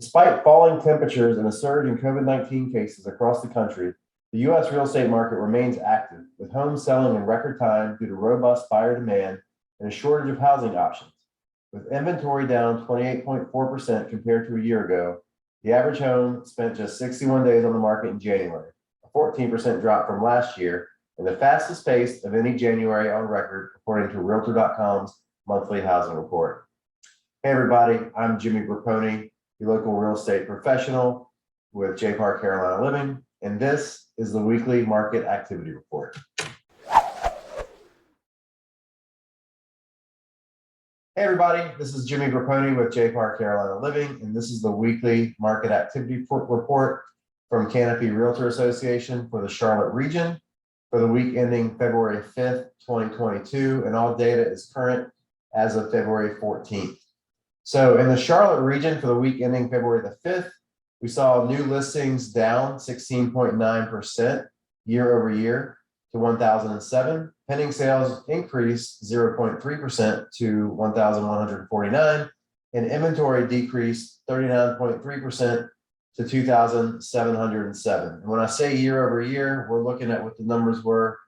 Despite falling temperatures and a surge in COVID-19 cases across the country, the U.S. real estate market remains active, with homes selling in record time due to robust buyer demand and a shortage of housing options. With inventory down 28.4% compared to a year ago, the average home spent just 61 days on the market in January, a 14% drop from last year, and the fastest pace of any January on record, according to Realtor.com's monthly housing report. Hey everybody, I'm Jimmy Grappone, your local real estate professional with JPAR Carolina Living, and this is the weekly market activity report. Hey everybody, this is Jimmy Grappone with JPAR Carolina Living, and this is the weekly market activity report from Canopy Realtor Association for the Charlotte region for the week ending February 5th, 2022, and all data is current as of February 14th. So in the Charlotte region for the week ending February the 5th, we saw new listings down 16.9% year over year to 1,007. Pending sales increased 0.3% to 1,149, and inventory decreased 39.3% to 2,707. And when I say year over year, we're looking at what the numbers were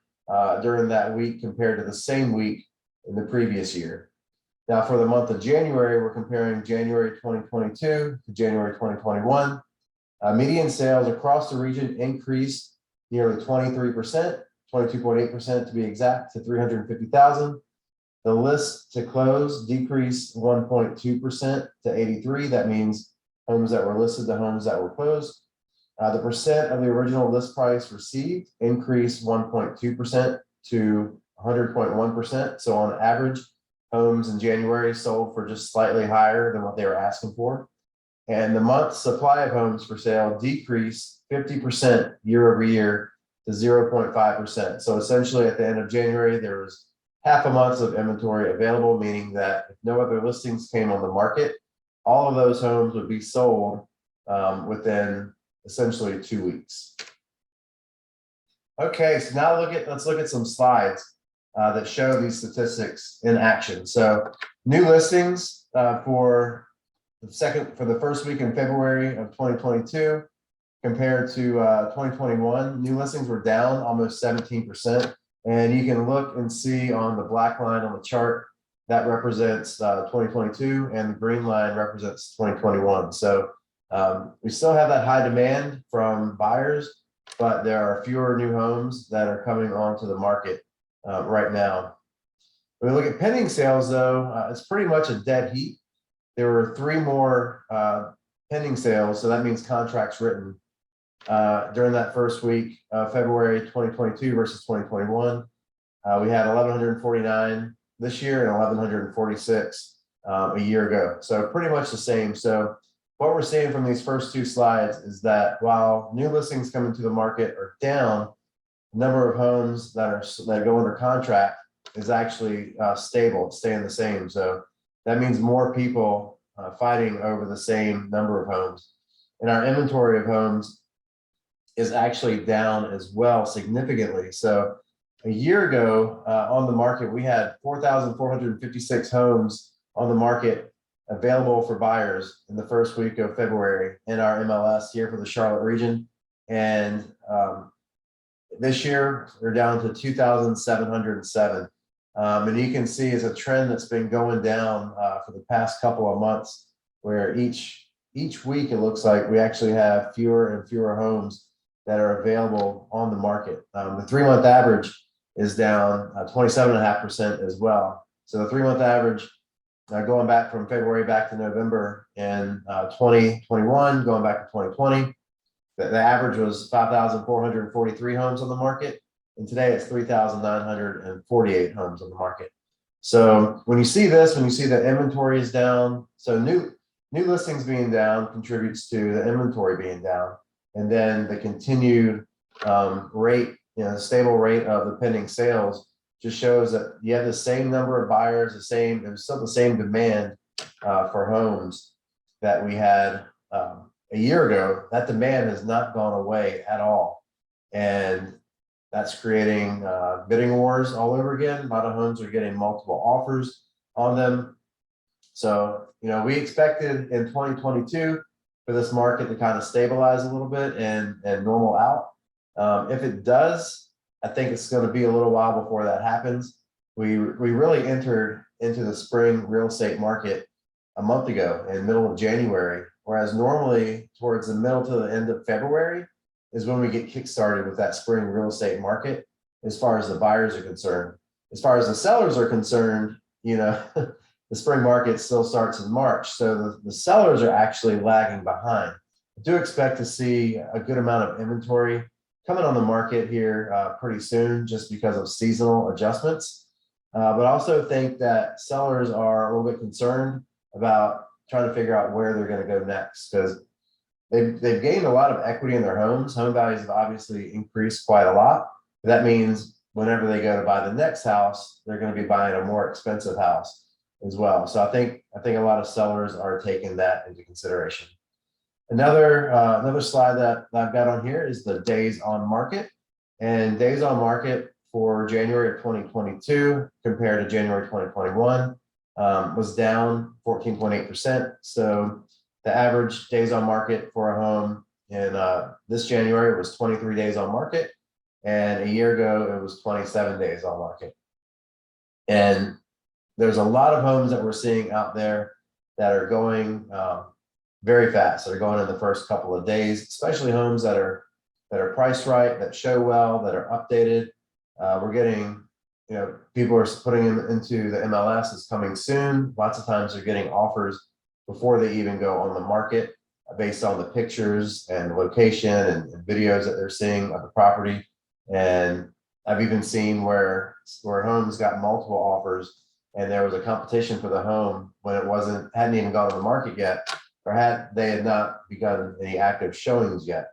during that week compared to the same week in the previous year. Now, for the month of January, we're comparing January 2022 to January 2021. Median sales across the region increased nearly 23%, 22.8% to be exact, to 350,000. The list to close decreased 1.2% to 83. That means homes that were listed to homes that were closed. The percent of the original list price received increased 1.2% to 100.1%. So on average, homes in January sold for just slightly higher than what they were asking for. And the month's supply of homes for sale decreased 50% year over year to 0.5%. So essentially at the end of January, there was half a month of inventory available, meaning that if no other listings came on the market, all of those homes would be sold within essentially 2 weeks. Okay, so now let's look at some slides that show these statistics in action. So new listings for the first week in February of 2022 compared to 2021, new listings were down almost 17%. And you can look and see on the black line on the chart that represents 2022, and the green line represents 2021. So we still have that high demand from buyers, but there are fewer new homes that are coming onto the market right now. When we look at pending sales, though, it's pretty much a dead heat. There were 3 more pending sales, so that means contracts written during that first week of February 2022 versus 2021. We had 1,149 this year and 1,146 a year ago. So pretty much the same. So what we're seeing from these first 2 slides is that while new listings coming to the market are down, the number of homes that go under contract is actually stable, staying the same. So that means more people fighting over the same number of homes. And our inventory of homes is actually down as well significantly. So a year ago on the market, we had 4,456 homes on the market available for buyers in the first week of February in our MLS here for the Charlotte region. And this year, we're down to 2,707. And you can see it's a trend that's been going down for the past couple of months, where each week it looks like we actually have fewer and fewer homes that are available on the market. The 3-month average is down 27.5% as well. So the 3-month average going back from February back to November in 2021, going back to 2020, the average was 5,443 homes on the market. And today it's 3,948 homes on the market. So when you see this, when you see that inventory is down, so new listings being down contributes to the inventory being down. And then the continued rate, stable rate of the pending sales just shows that you have the same number of buyers, there's still the same demand for homes that we had a year ago. That demand has not gone away at all. And that's creating bidding wars all over again. A lot of homes are getting multiple offers on them. So, we expected in 2022 for this market to kind of stabilize a little bit and normal out. If it does, I think it's going to be a little while before that happens. We really entered into the spring real estate market a month ago in middle of January, whereas normally towards the middle to the end of February is when we get kickstarted with that spring real estate market as far as the buyers are concerned. As far as the sellers are concerned, the spring market still starts in March. So the sellers are actually lagging behind. I do expect to see a good amount of inventory coming on the market here pretty soon, just because of seasonal adjustments. But I also think that sellers are a little bit concerned about trying to figure out where they're going to go next, because they've gained a lot of equity in their homes. Home values have obviously increased quite a lot. That means whenever they go to buy the next house, they're going to be buying a more expensive house as well. So I think a lot of sellers are taking that into consideration. Another slide that I've got on here is the days on market, and days on market for January of 2022 compared to January 2021 was down 14.8%. So the average days on market for a home in this January was 23 days on market, and a year ago it was 27 days on market. And there's a lot of homes that we're seeing out there that are going very fast. They're going in the first couple of days, especially homes that are priced right, that show well, that are updated. We're getting, people are putting them into the MLS is coming soon. Lots of times they're getting offers before they even go on the market based on the pictures and location and videos that they're seeing of the property. And I've even seen where homes got multiple offers and there was a competition for the home when it hadn't even gone on the market yet, or they had not begun any active showings yet.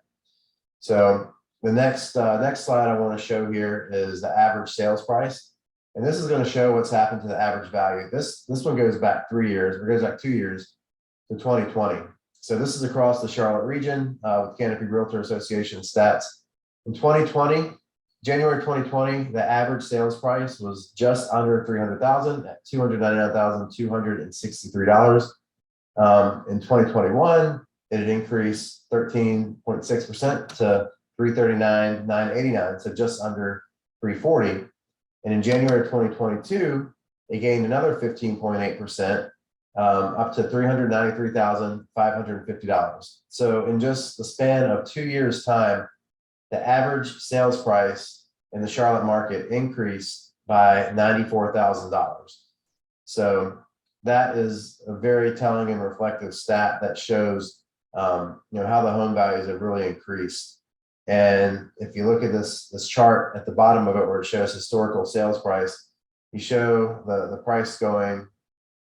So the next slide I want to show here is the average sales price. And this is going to show what's happened to the average value. This one goes back 3 years, or goes back 2 years to 2020. So this is across the Charlotte region with Canopy Realtor Association stats. In 2020, January 2020, the average sales price was just under $300,000 at $299,263. In 2021, it had increased 13.6% to $339,989, so just under $340. And in January of 2022, it gained another 15.8%, up to $393,550. So in just the span of 2 years' time, the average sales price in the Charlotte market increased by $94,000. So that is a very telling and reflective stat that shows, how the home values have really increased. And if you look at this chart at the bottom of it, where it shows historical sales price, you show the price going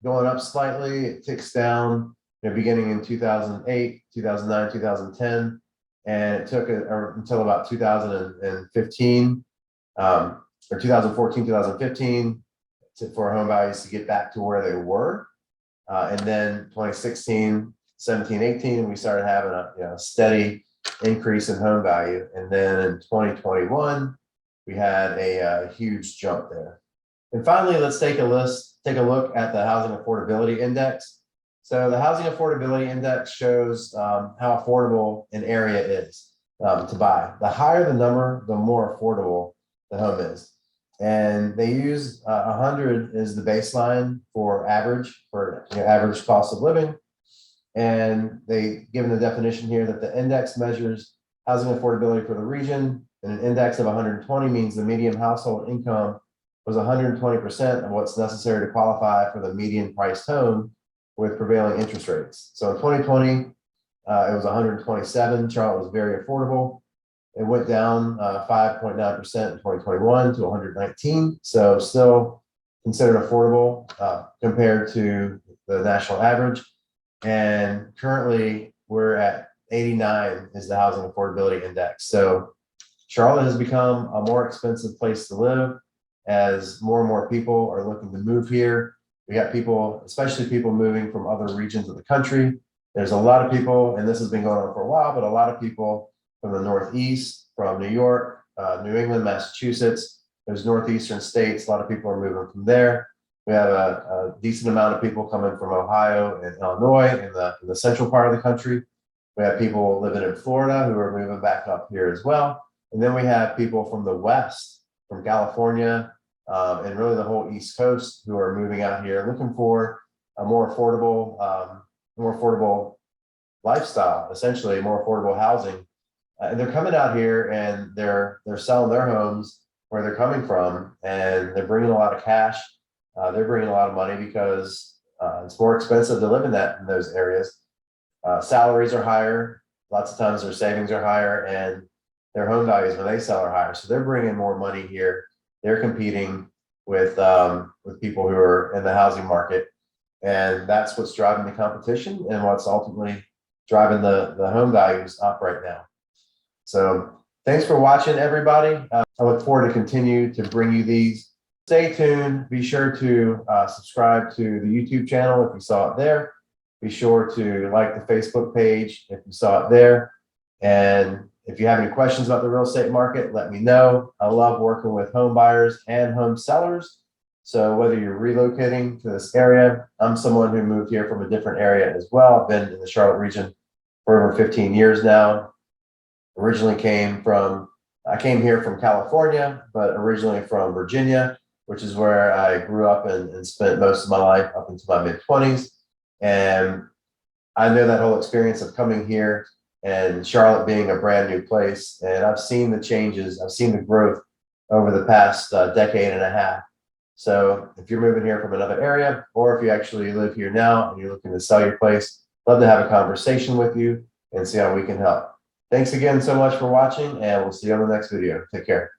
up slightly. It ticks down, beginning in 2008, 2009, 2010, and it took until about 2015 or 2014, 2015 for home values to get back to where they were. And then 2016, 17, 18, we started having a steady increase in home value. And then in 2021, we had a huge jump there. And finally, let's take a look at the Housing Affordability Index. So the Housing Affordability Index shows how affordable an area is to buy. The higher the number, the more affordable the home is. And they use 100 as the baseline for average cost of living. And they given the definition here that the index measures housing affordability for the region, and an index of 120 means the median household income was 120% of what's necessary to qualify for the median priced home with prevailing interest rates. So in 2020, it was 127. Charlotte was very affordable. It went down 5.9% in 2021 to 119. So still considered affordable compared to the national average. And currently we're at 89 is the Housing Affordability Index. So Charlotte has become a more expensive place to live as more and more people are looking to move here. We got people, especially people moving from other regions of the country. There's a lot of people, and this has been going on for a while, but a lot of people from the Northeast, from New York, New England, Massachusetts. There's Northeastern states. A lot of people are moving from there. We have a decent amount of people coming from Ohio and Illinois in the central part of the country. We have people living in Florida who are moving back up here as well. And then we have people from the West, from California, and really the whole East Coast who are moving out here looking for a more affordable lifestyle, essentially more affordable housing. And they're coming out here and they're selling their homes where they're coming from, and they're bringing a lot of cash. They're bringing a lot of money because it's more expensive to live in those areas. Salaries are higher. Lots of times their savings are higher, and their home values when they sell are higher. So they're bringing more money here. They're competing with people who are in the housing market, and that's what's driving the competition and what's ultimately driving the home values up right now. So thanks for watching, everybody. I look forward to continue to bring you these. Stay tuned. Be sure to subscribe to the YouTube channel if you saw it there. Be sure to like the Facebook page if you saw it there. And if you have any questions about the real estate market, let me know. I love working with home buyers and home sellers. So whether you're relocating to this area, I'm someone who moved here from a different area as well. I've been in the Charlotte region for over 15 years now. I came here from California, but originally from Virginia, which is where I grew up and spent most of my life up into my mid-20s. And I know that whole experience of coming here and Charlotte being a brand new place. And I've seen the changes. I've seen the growth over the past decade and a half. So if you're moving here from another area, or if you actually live here now and you're looking to sell your place, love to have a conversation with you and see how we can help. Thanks again so much for watching, and we'll see you on the next video. Take care.